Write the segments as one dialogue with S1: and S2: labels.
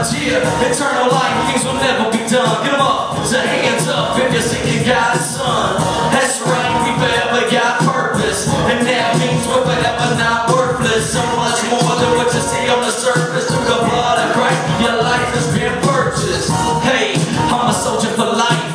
S1: Yeah, eternal life, things will never be done. Get them up, so hands up if you're seeking God's son. That's right, we forever got purpose, and that means we're forever not worthless. So much more than what you see on the surface. Through the blood of Christ, your life has been purchased. Hey, I'm a soldier for life.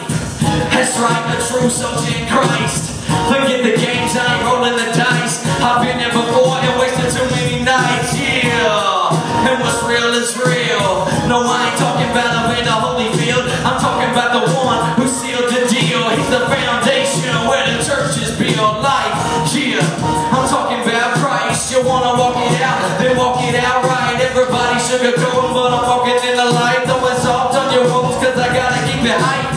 S1: That's right, a true soldier in Christ. Forget the games, I ain't rolling the dice. I've been there before and wasted too many nights. Yeah, and what's real is real. No, I ain't talking about him in the holy field. I'm talking about the one who sealed the deal. He's the foundation where the church is built. Like, yeah, I'm talking about Christ. You wanna walk it out, then walk it out right. Everybody sugarcoating, but I'm walking in the light. Throwing salt on your wounds, cause I gotta keep it hype.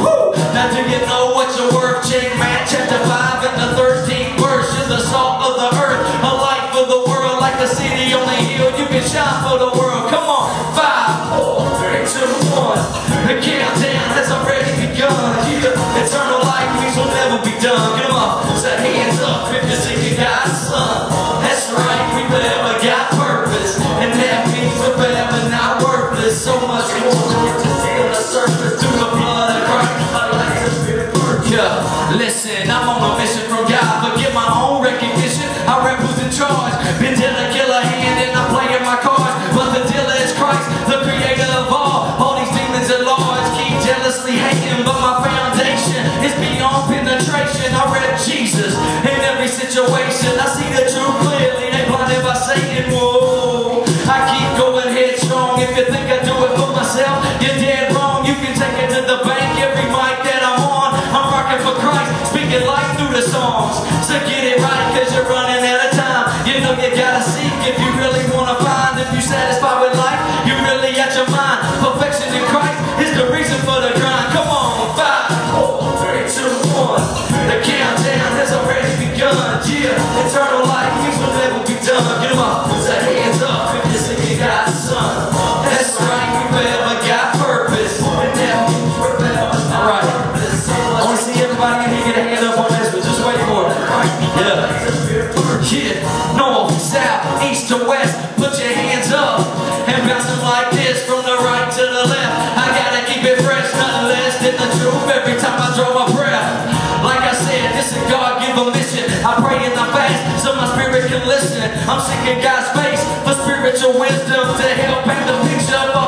S1: Woo! Now do you know what you're worth? Check Matt chapter 5 and the 13th verse. You're the salt of the earth, a light for the world. Like a city on the hill, you can shine for the world. Come on, 5, 4, 3, 2, 1. The countdown has already begun. Yeah, eternal life, things will never be done. Come on, so hands up if you're seeking God's son. That's right, we forever got purpose, and that means we're forever not worthless. So much more than what you see on the surface. Through the blood of Christ, our life has been purchased. Yeah, listen, I'm on a mission from God, but get my own recognition. I rap who's in charge. Been dealt a killer hand and I'm playing my cards, but the dealer is Christ, the creator of all. All these demons at large keep jealously hating, but my foundation is beyond penetration. I rep Jesus in every situation. I see the truth clearly, they blinded by Satan. Whoa, I keep going headstrong. If you think I do it for myself, you're dead wrong. You can take it to the bank, every mic that I'm on. I'm rocking for Christ, speaking life through the songs. So get it right, cause you're running out of time. You know you gotta seek if you really wanna find. If you're satisfied with life, you really at your mind. Perfection in Christ is the reason for the grind. Come on, 5, 4, 3, 2, 1. The countdown has already begun. Yeah, eternal life, things will never be done. Get them up, put your hands up if you're seeking God's son. That's right, we forever got purpose, and that means we're forever. Alright, I wanna see everybody in here get a hand up on this, but just wait for it. Yeah. Yeah, north, south, east to west, put your hands up and bounce them like this from the right to the left. I gotta keep it fresh, nothing less than the truth every time I draw my breath. Like I said, this is God-given mission. I pray and I fast so my spirit can listen. I'm seeking God's face for spiritual wisdom to help paint the picture of